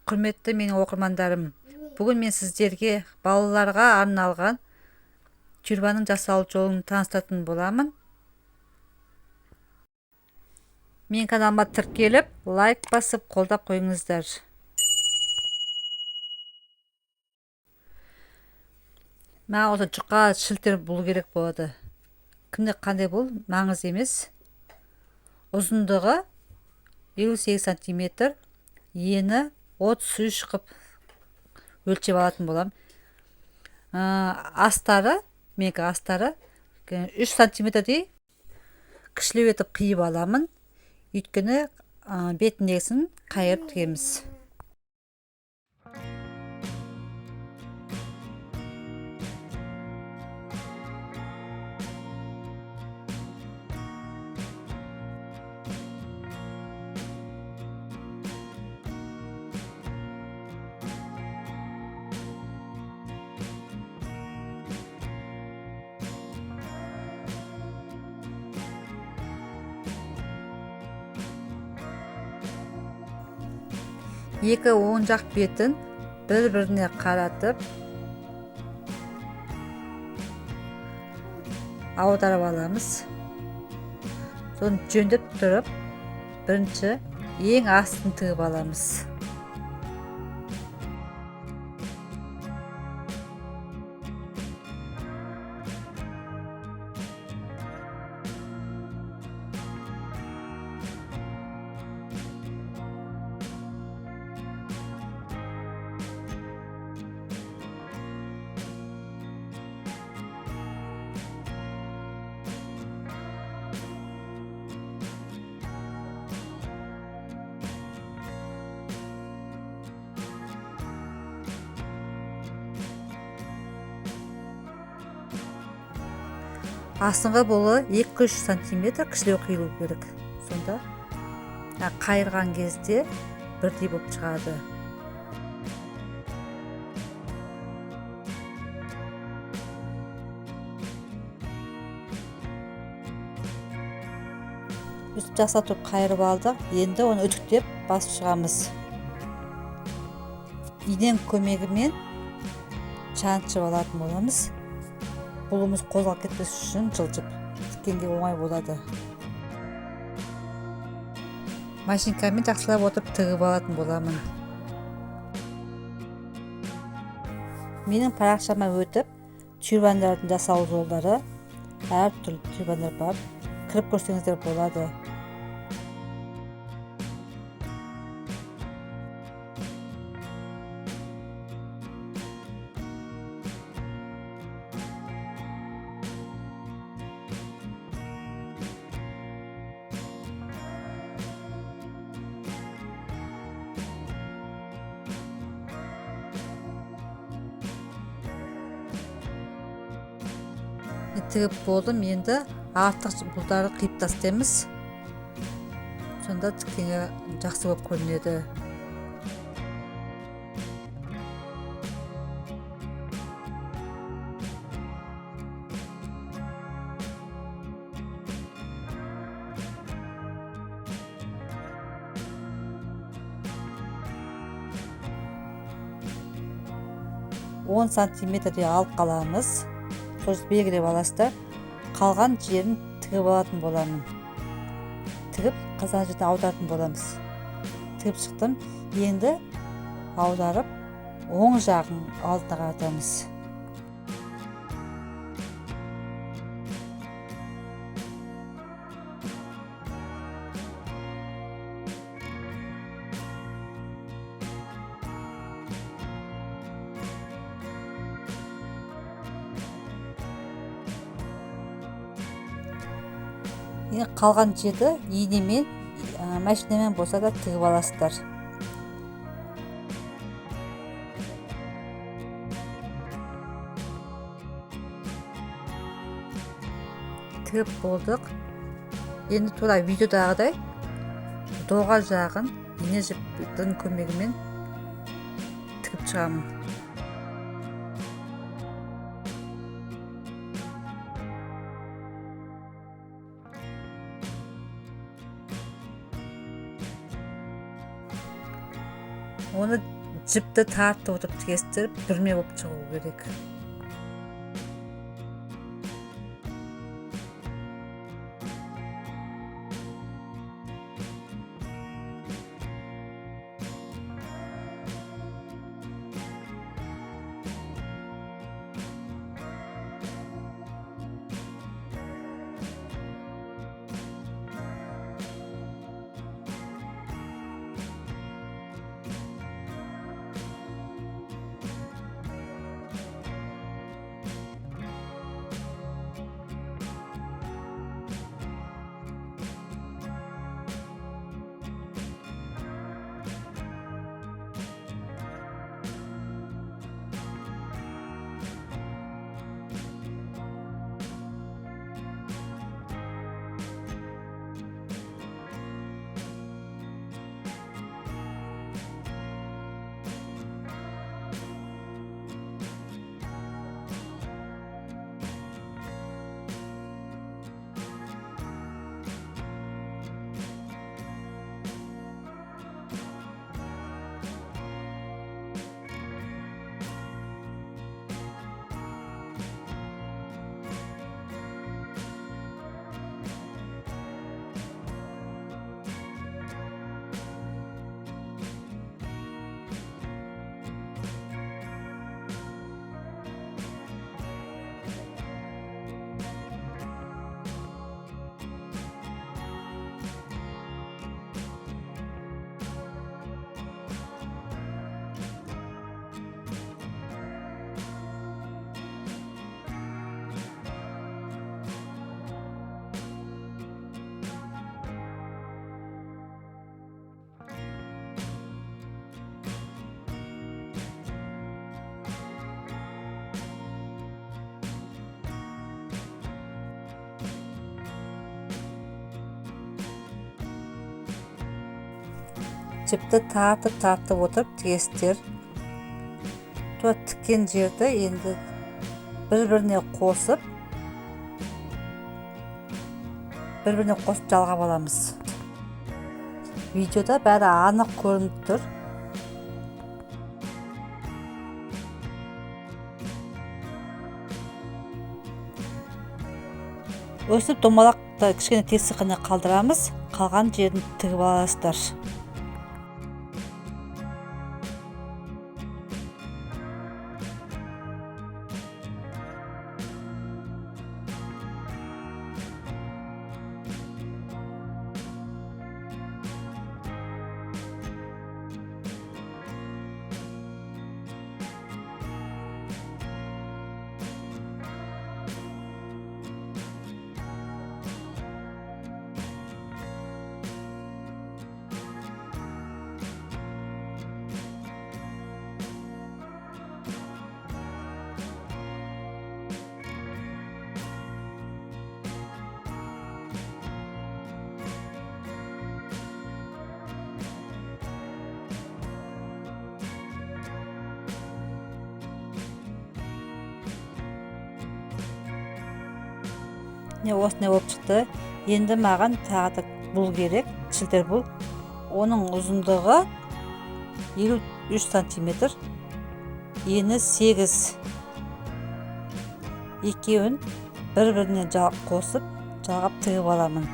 Құрметті менің оқырмандарым, бүгін мен сіздерге балаларға арналған тюрбаның жасалу жолын таныстыратын боламын. Мен каналыма тіркеліп, лайк басып, қолдап қойыңыздар. Маған осы жұқа шілтер болу керек болады. Кімде қандай бұл маңыз емес. Ұзындығы 58 см, ені 33 қып өлшеп алатын болам. Астары, менікі астары 3 см-дей кішілеу етіп қиып аламын. Өйткені бетіндегісін қайырып тігеміз. Екі оң жақ бетін бір-біріне қаратып аударып аламыз. Соны жөндеп тұрып, бірінші ең астын тігіп аламыз. Астыңғы болы 2-3 см кішілеу қиылу керек. Сонда қайырған кезде бірдей болып шығады. Үстіп жасатып қайырып алдық. Енді оны үтіктеп басып шығамыз. Иненің көмегімен жаншып алатын боламыз. Бұлымыз қозғалып кетпес үшін жылжып тіккенге оңай болады. Машинкамен жақсылап отырып тігіп алатын боламын. Менің парақшама өтіп, тюрбандардың жасалу жолдары, әртүрлі тюрбандар бар. Кіріп көрсеңіздер болады. Тігіп болдым, енді артық бұлдары қиып тастаймыз. Сонда тіккенге жақсы болып көрінеді. Он сантиметрдей алып қаламыз. Сосын белгілеп аласыздар. Қалған жерін тігіп алатын боламын. Тігіп қазан жеріне аударатын боламыз. Тігіп шықтым. Енді аударып, оң жағын алдына қаратамыз. Қалған жерді инемен, машинамен болса да тігіп аласыздар. Тігіп болдық. Енді тура видеодағыдай доға жағын ине жіптің көмегімен тігіп шығамын. Оны жіпті тартып отырып тігістіріп бүрме болып шығу керек. Жіпті тартып отырып тігесіздер. Туа тіккен жерді енді бір-біріне қосып жалғап аламыз. Видеода бәрі анық көрініп тұр. Өстіп домалақта кішкене тесік қана қалдырамыз, қалған жерін тігіп аласыздар. Осындай болып шықты. Енді маған тағы бұл керек, шілтер бұл. Оның ұзындығы 53 сантиметр, ені 8. Екеуін бір-біріне қосып, жалғап тігіп аламын.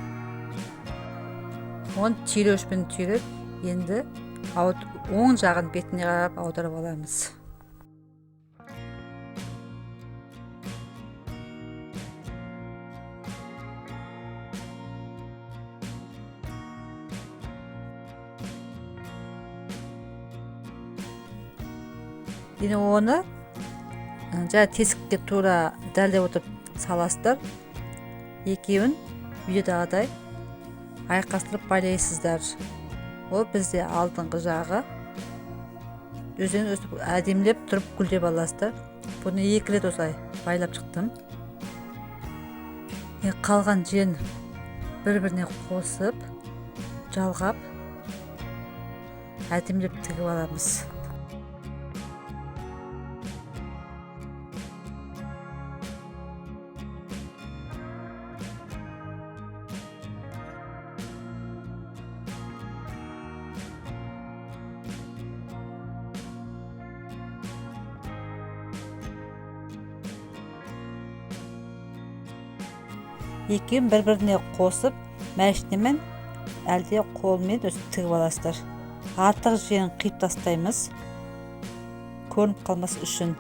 Оны түйреуішпен түйреп, енді оң жағын бетіне қарап аударып аламыз. Енді оны жаңа тесікке тура дәлдеп отырып саласыздар. Екеуін видеодағыдай айқастырып байлайсыздар. Ол бізде алдыңғы жағы. Өзен өстіп әдемілеп тұрып гүлдеп аласыздар. Бұны 2 рет осылай байлап шықтым. Қалған жерін бір-біріне қосып, жалғап, әдемілеп тігіп аламыз. экөөүн бири бирине косуп машина менен әлде кол менен өзү тигип аласыздар. Артык жерин кыйып тастайбыз, көрүнүп калмас үчүн.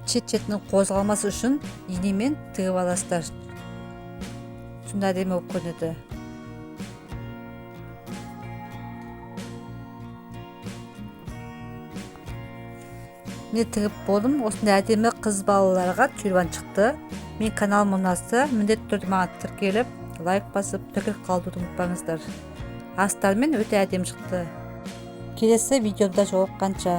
Чет-четинен козголмас үчүн ийнемен тигип аласыздар. Ушундай эме болуп көрүнөт. Мен тигип болдум. Осундай әдемі кыз балаларга тюрбан чыкты. Мен каналым унаса, міндетті түрдө мага тиркелип, лайк басып, тіркеліп калдырууну унутпаңыздар. Астары мен өтө әдемі чыкты. Келесі видеода жолукканча